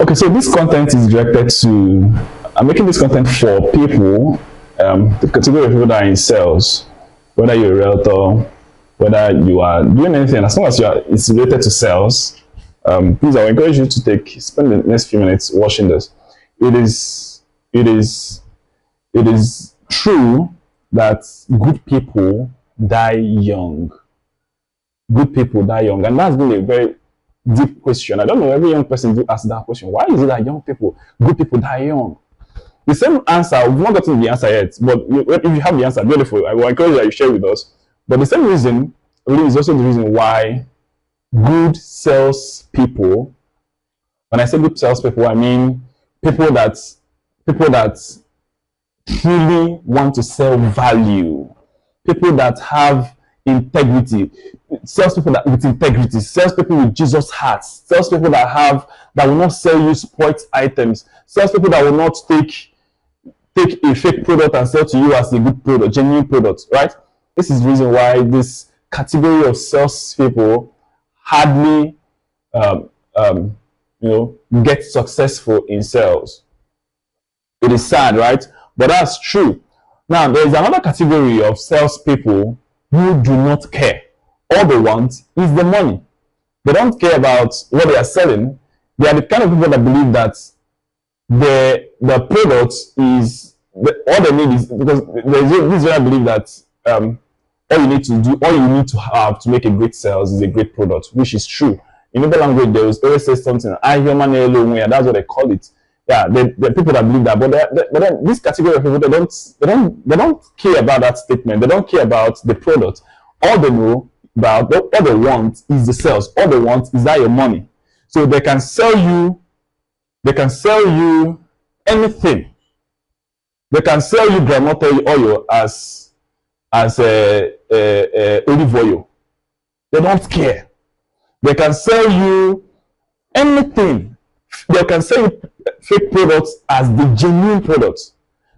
Okay, so this content is directed to. I'm making this content for people, the category of people that are in sales, whether you're a realtor, whether you are doing anything, as long as it's related to sales. Please, I encourage you to spend the next few minutes watching this. It is true that good people die young. Good people die young, and that's been a very deep question. I don't know, every young person do ask that question. Why is it that good people die young? The same answer, we've not gotten the answer yet, but if you have the answer, beautiful. I will encourage you that you share with us. But the same reason really is also the reason why good salespeople, when I say good salespeople, I mean people that truly want to sell value, people that have integrity, salespeople that with integrity, salespeople with Jesus hearts, salespeople that will not sell you spoiled items, salespeople that will not take a fake product and sell to you as a good product, genuine product, right? This is the reason why this category of salespeople hardly get successful in sales. It is sad, right? But that's true. Now, there is another category of salespeople who do not care. All they want is the money. They don't care about what they are selling. They are the kind of people that believe that the product is all they need is, because this way I believe that all you need to have to make a great sales is a great product, which is true. In other language, they always say something. That's what they call it. Yeah, the people that believe that, but then this category of people, they don't care about that statement. They don't care about the product. All they know about, all they want is the sales. All they want is that your money. So they can sell you anything. They can sell you groundnut oil as olive oil. They don't care. They can sell you anything. They can sell you fake products as the genuine products.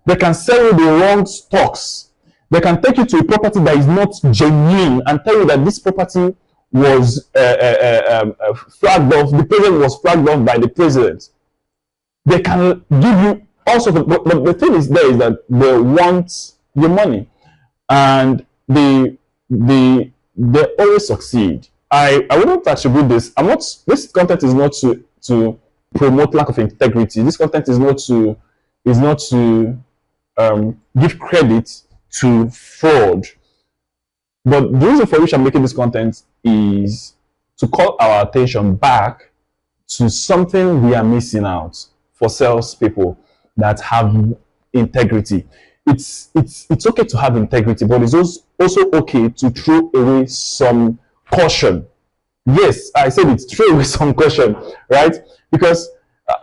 They can sell you the wrong stocks. They can take you to a property that is not genuine and tell you that this property was flagged off. The president was flagged off by the president. They can give you all sorts of, but the thing is that they want your money, and they always succeed. I wouldn't attribute this. This content is not to promote lack of integrity. This content is not to give credit to fraud. But the reason for which I'm making this content is to call our attention back to something we are missing out for salespeople that have integrity. It's okay to have integrity, but it's also okay to throw away some caution. Yes, I said it's throw away some caution, right? Because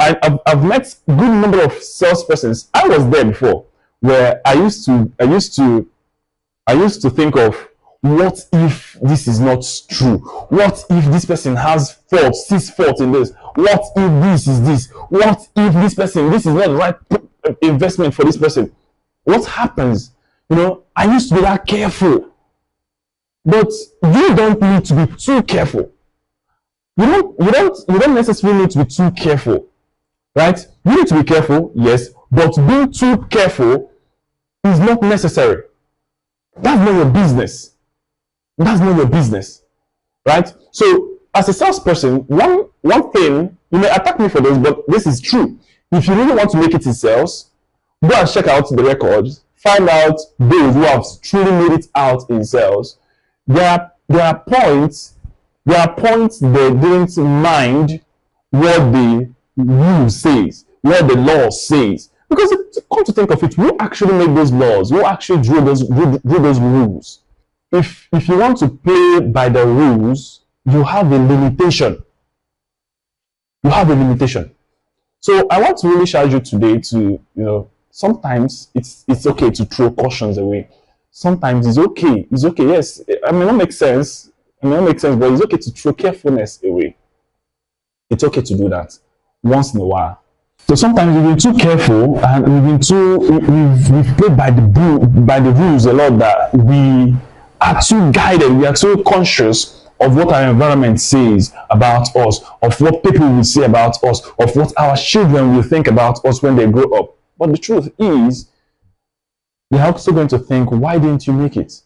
I've met a good number of salespersons. I was there before, where I used to think of, what if this is not true? What if this person has sees fault in this? What if this is this? What if this is not the right investment for this person? What happens? I used to be that careful. But you don't need to be too careful. You don't necessarily need to be too careful, right? You need to be careful, yes, but being too careful is not necessary. That's not your business. That's not your business, right? So, as a salesperson, one thing, you may attack me for this, but this is true. If you really want to make it in sales, go and check out the records, find out those who have truly made it out in sales. There are points they didn't mind what the rule says, what the law says. Because come to think of it, who actually made those laws? Who actually drew those rules? If you want to play by the rules, you have a limitation. You have a limitation. So I want to really charge you today to, sometimes it's okay to throw cautions away. Sometimes it's okay. It's okay. Yes, it may not make sense. But it's okay to throw carefulness away. It's okay to do that once in a while. So sometimes we've been too careful, and we've played by the rules a lot, that we are too guided. We are too conscious of what our environment says about us, of what people will say about us, of what our children will think about us when they grow up. But the truth is, they're also going to think, why didn't you make it?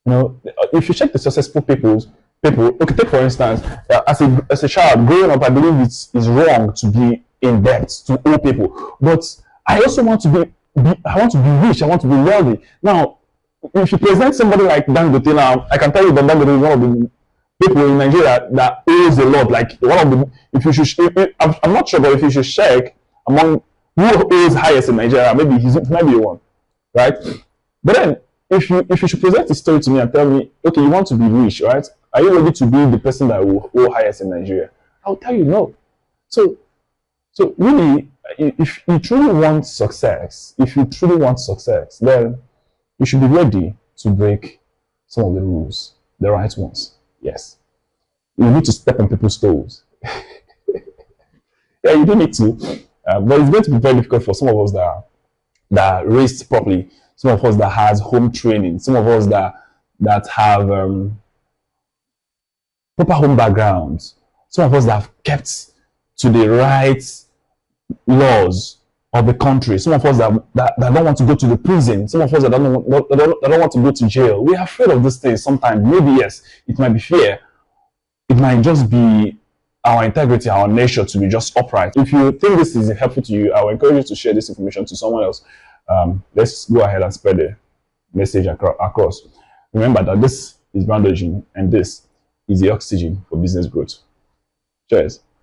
You know, if you check the successful people, okay, take for instance, as a child growing up, I believe it's wrong to be in debt to owe people. But I also want to I want to be rich, I want to be wealthy. Now, if you present somebody like Dangote now, I can tell you that Dangote is one of the people in Nigeria that owes a lot. Like one of the, if you should, I'm not sure, but if you should check among who owes highest in Nigeria, maybe he might be one, right? But then, if you should present a story to me and tell me, okay, you want to be rich, right? Are you ready to be the person that will owe highest in Nigeria? I'll tell you no. So really, if you truly want success, then you should be ready to break some of the rules, the right ones. Yes. You need to step on people's toes. Yeah, you do need to. But it's going to be very difficult for some of us that are raised properly, some of us that has home training, some of us that have proper home backgrounds, some of us that have kept to the right laws of the country, some of us that don't want to go to the prison, some of us that don't want to go to jail. We are afraid of these things sometimes. Maybe yes, it might be fear. It might just be our integrity, our nature to be just upright. If you think this is helpful to you, I will encourage you to share this information to someone else. Let's go ahead and spread the message across. Remember that this is Brandon, and this is the oxygen for business growth. Cheers.